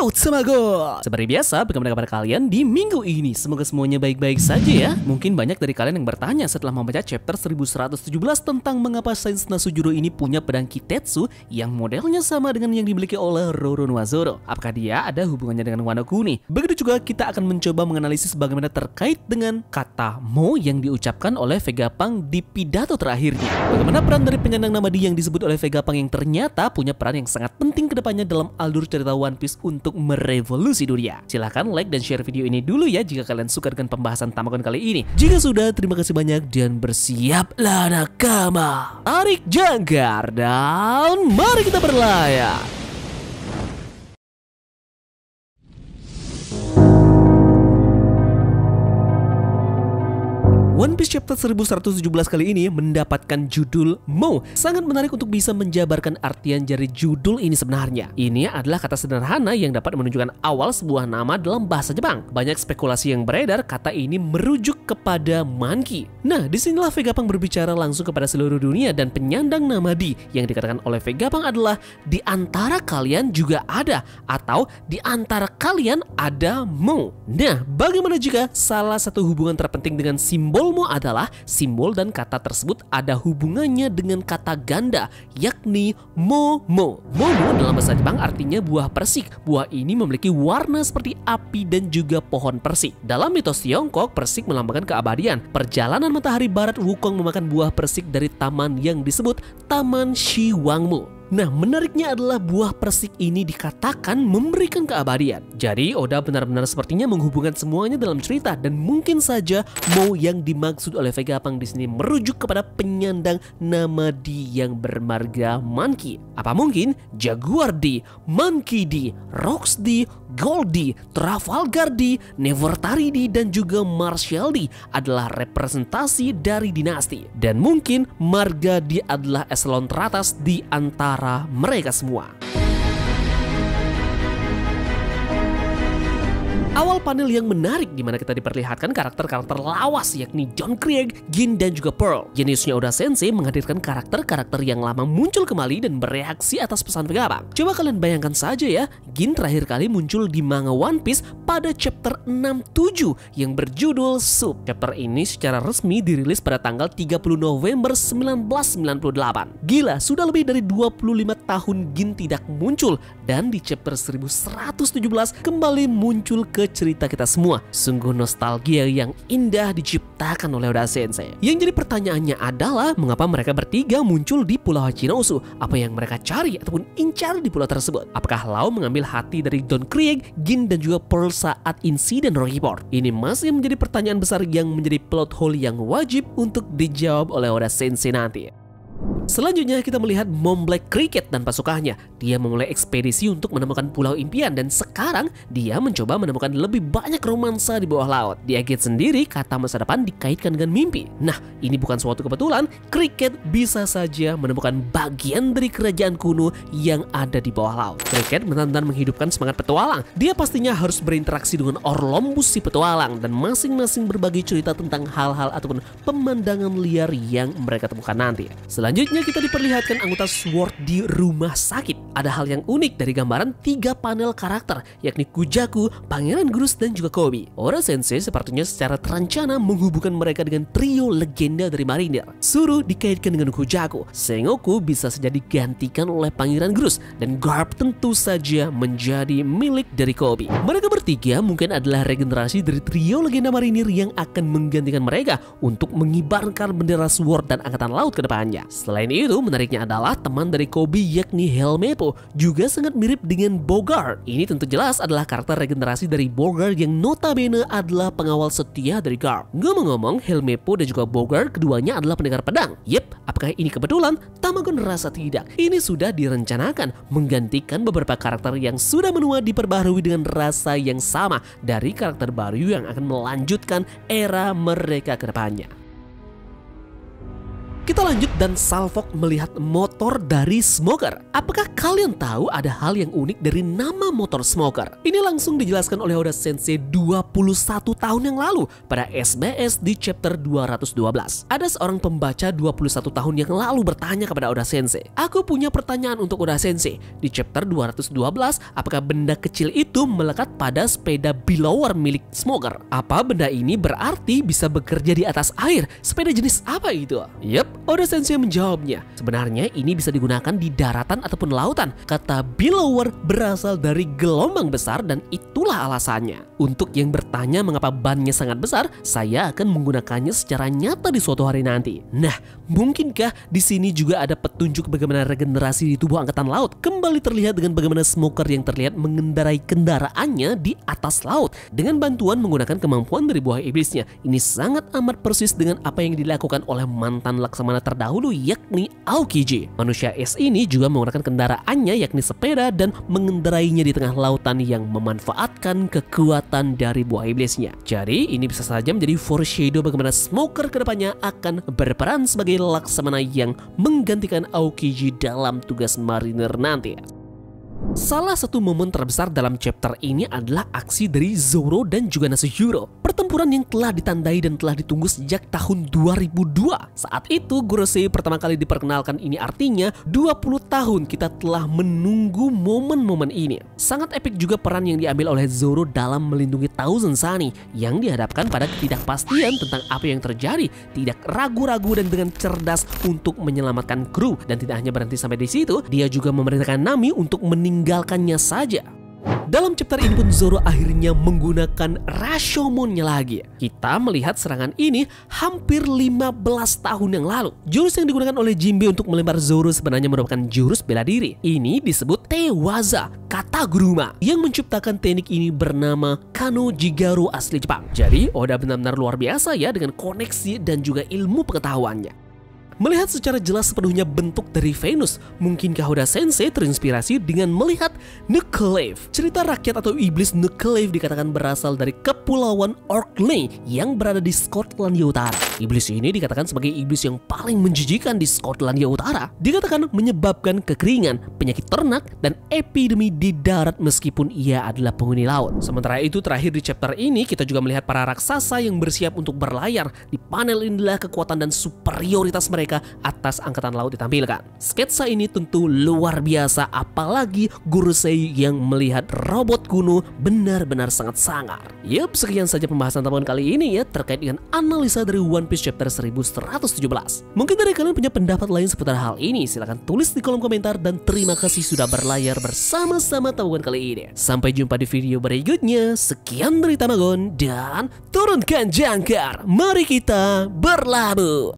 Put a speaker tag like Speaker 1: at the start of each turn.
Speaker 1: Out sama gue. Seperti biasa, bagaimana kabar kalian di minggu ini? Semoga semuanya baik-baik saja ya. Mungkin banyak dari kalian yang bertanya setelah membaca chapter 1117 tentang mengapa Sains Nasujuro ini punya pedang Kitetsu yang modelnya sama dengan yang dimiliki oleh Roronoa-Zoro. Apakah dia ada hubungannya dengan Wano Kuni? Begitu juga kita akan mencoba menganalisis bagaimana terkait dengan kata Mo yang diucapkan oleh Vegapunk di pidato terakhirnya. Bagaimana peran dari penyandang nama Di yang disebut oleh Vegapunk yang ternyata punya peran yang sangat penting kedepannya dalam alur cerita One Piece untuk merevolusi dunia. Silahkan like dan share video ini dulu ya jika kalian suka dengan pembahasan Tamagotchi kali ini. Jika sudah, terima kasih banyak dan bersiaplah nakama. Tarik jangkar dan mari kita berlayar. One Piece chapter 1117 kali ini mendapatkan judul Mo. Sangat menarik untuk bisa menjabarkan artian dari judul ini sebenarnya. Ini adalah kata sederhana yang dapat menunjukkan awal sebuah nama dalam bahasa Jepang. Banyak spekulasi yang beredar kata ini merujuk kepada monkey. Nah, disinilah Vegapunk berbicara langsung kepada seluruh dunia dan penyandang nama Di yang dikatakan oleh Vegapunk adalah di antara kalian juga ada atau di antara kalian ada Mo. Nah, bagaimana jika salah satu hubungan terpenting dengan simbol Mo adalah simbol dan kata tersebut ada hubungannya dengan kata ganda, yakni Momo. Momo dalam bahasa Jepang artinya buah persik. Buah ini memiliki warna seperti api dan juga pohon persik. Dalam mitos Tiongkok, persik melambangkan keabadian. Perjalanan matahari barat Wukong memakan buah persik dari taman yang disebut Taman Shiwangmu. Nah, menariknya adalah buah persik ini dikatakan memberikan keabadian. Jadi, Oda benar-benar sepertinya menghubungkan semuanya dalam cerita dan mungkin saja Mo yang dimaksud oleh Vegapunk di sini merujuk kepada penyandang nama Di yang bermarga monkey. Apa mungkin Jaguar Di, Monkey Di, Rocks Di, Gold Di, Trafalgar Di, Nefertari Di, dan juga Marshall Di adalah representasi dari dinasti. Dan mungkin marga Di adalah eselon teratas di antara mereka semua. Awal panel yang menarik di mana kita diperlihatkan karakter-karakter lawas yakni John Krieg, Gin, dan juga Pearl. Jeniusnya Oda Sensei menghadirkan karakter-karakter yang lama muncul kembali dan bereaksi atas pesan Vegapunk. Coba kalian bayangkan saja ya, Gin terakhir kali muncul di manga One Piece pada chapter 67 yang berjudul Soup. Chapter ini secara resmi dirilis pada tanggal 30 November 1998. Gila, sudah lebih dari 25 tahun Gin tidak muncul dan di chapter 1117 kembali muncul ke cerita kita semua. Sungguh nostalgia yang indah diciptakan oleh Oda Sensei. Yang jadi pertanyaannya adalah mengapa mereka bertiga muncul di Pulau Hachinosu? Apa yang mereka cari ataupun incar di pulau tersebut? Apakah Lau mengambil hati dari Don Krieg, Gin, dan juga Pearl saat insiden Rocky Port? Ini masih menjadi pertanyaan besar yang menjadi plot hole yang wajib untuk dijawab oleh Oda Sensei nanti. Selanjutnya kita melihat Mom Black Cricket dan pasukannya. Dia memulai ekspedisi untuk menemukan pulau impian dan sekarang dia mencoba menemukan lebih banyak romansa di bawah laut. Dia Gate sendiri kata masa depan dikaitkan dengan mimpi. Nah, ini bukan suatu kebetulan. Cricket bisa saja menemukan bagian dari kerajaan kuno yang ada di bawah laut. Cricket benar-benar menghidupkan semangat petualang. Dia pastinya harus berinteraksi dengan Orlombus si petualang dan masing-masing berbagi cerita tentang hal-hal ataupun pemandangan liar yang mereka temukan nanti. Selanjutnya kita diperlihatkan anggota SWORD di rumah sakit. Ada hal yang unik dari gambaran 3 panel karakter, yakni Kujaku, Pangeran Grus, dan juga Koby. Oda Sensei sepertinya secara terencana menghubungkan mereka dengan trio legenda dari marinir. Suru dikaitkan dengan Kujaku, Sengoku bisa saja digantikan oleh Pangeran Grus, dan Garp tentu saja menjadi milik dari Koby. Mereka bertiga mungkin adalah regenerasi dari trio legenda marinir yang akan menggantikan mereka untuk mengibarkan bendera SWORD dan Angkatan Laut ke depannya. Selain itu, menariknya adalah teman dari Koby yakni Helmeppo juga sangat mirip dengan Bogart. Ini tentu jelas adalah karakter regenerasi dari Bogart yang notabene adalah pengawal setia dari Garp. Ngomong-ngomong, Helmeppo dan juga Bogart keduanya adalah pendekar pedang. Yep, apakah ini kebetulan? Tamagon rasa tidak. Ini sudah direncanakan menggantikan beberapa karakter yang sudah menua diperbaharui dengan rasa yang sama dari karakter baru yang akan melanjutkan era mereka ke depannya. Kita lanjut dan Salfok melihat motor dari Smoker. Apakah kalian tahu ada hal yang unik dari nama motor Smoker? Ini langsung dijelaskan oleh Oda Sensei 21 tahun yang lalu pada SBS di chapter 212. Ada seorang pembaca 21 tahun yang lalu bertanya kepada Oda Sensei, "Aku punya pertanyaan untuk Oda Sensei. Di chapter 212, apakah benda kecil itu melekat pada sepeda blower milik Smoker? Apa benda ini berarti bisa bekerja di atas air? Sepeda jenis apa itu?" Yep, Oda Sensei menjawabnya, sebenarnya ini bisa digunakan di daratan ataupun lautan. Kata blower berasal dari gelombang besar dan itulah alasannya. Untuk yang bertanya mengapa bannya sangat besar, saya akan menggunakannya secara nyata di suatu hari nanti. Nah, mungkinkah di sini juga ada petunjuk bagaimana regenerasi di tubuh angkatan laut kembali terlihat dengan bagaimana Smoker yang terlihat mengendarai kendaraannya di atas laut dengan bantuan menggunakan kemampuan dari buah iblisnya. Ini sangat amat persis dengan apa yang dilakukan oleh mantan Laksamana terdahulu yakni Aokiji. Manusia es ini juga menggunakan kendaraannya yakni sepeda dan mengendarainya di tengah lautan yang memanfaatkan kekuatan dari buah iblisnya. Jadi ini bisa saja menjadi foreshadow bagaimana Smoker kedepannya akan berperan sebagai Laksamana yang menggantikan Aokiji dalam tugas mariner nanti. Salah satu momen terbesar dalam chapter ini adalah aksi dari Zoro dan juga Nasuhiro. Pertempuran yang telah ditandai dan telah ditunggu sejak tahun 2002. Saat itu Gorosei pertama kali diperkenalkan, ini artinya 20 tahun kita telah menunggu momen-momen ini. Sangat epik juga peran yang diambil oleh Zoro dalam melindungi Thousand Sunny yang dihadapkan pada ketidakpastian tentang apa yang terjadi, tidak ragu-ragu dan dengan cerdas untuk menyelamatkan kru. Dan tidak hanya berhenti sampai di situ, dia juga memerintahkan Nami untuk meninggalkannya saja. Dalam chapter ini pun Zoro akhirnya menggunakan Rashomonnya lagi. Kita melihat serangan ini hampir 15 tahun yang lalu. Jurus yang digunakan oleh Jinbe untuk melempar Zoro sebenarnya merupakan jurus bela diri. Ini disebut Tewaza Kataguruma. Yang menciptakan teknik ini bernama Kano Jigaru asli Jepang. Jadi Oda benar-benar luar biasa ya dengan koneksi dan juga ilmu pengetahuannya. Melihat secara jelas sepenuhnya bentuk dari Venus, mungkinkah Oda Sensei terinspirasi dengan melihat Nucleave? Cerita rakyat atau iblis Nucleave dikatakan berasal dari kepulauan Orkney yang berada di Skotlandia Utara. Iblis ini dikatakan sebagai iblis yang paling menjijikan di Skotlandia Utara. Dikatakan menyebabkan kekeringan, penyakit ternak, dan epidemi di darat meskipun ia adalah penghuni laut. Sementara itu terakhir di chapter ini kita juga melihat para raksasa yang bersiap untuk berlayar. Di panel inilah kekuatan dan superioritas mereka atas angkatan laut ditampilkan. Sketsa ini tentu luar biasa, apalagi Gorosei yang melihat robot kuno benar-benar sangat sangar. Yup, sekian saja pembahasan teman kali ini ya terkait dengan analisa dari One Piece chapter 1117. Mungkin dari kalian punya pendapat lain seputar hal ini, silahkan tulis di kolom komentar dan terima kasih sudah berlayar bersama-sama Tamagon kali ini. Sampai jumpa di video berikutnya. Sekian dari Tamagon dan turunkan jangkar. Mari kita berlabuh.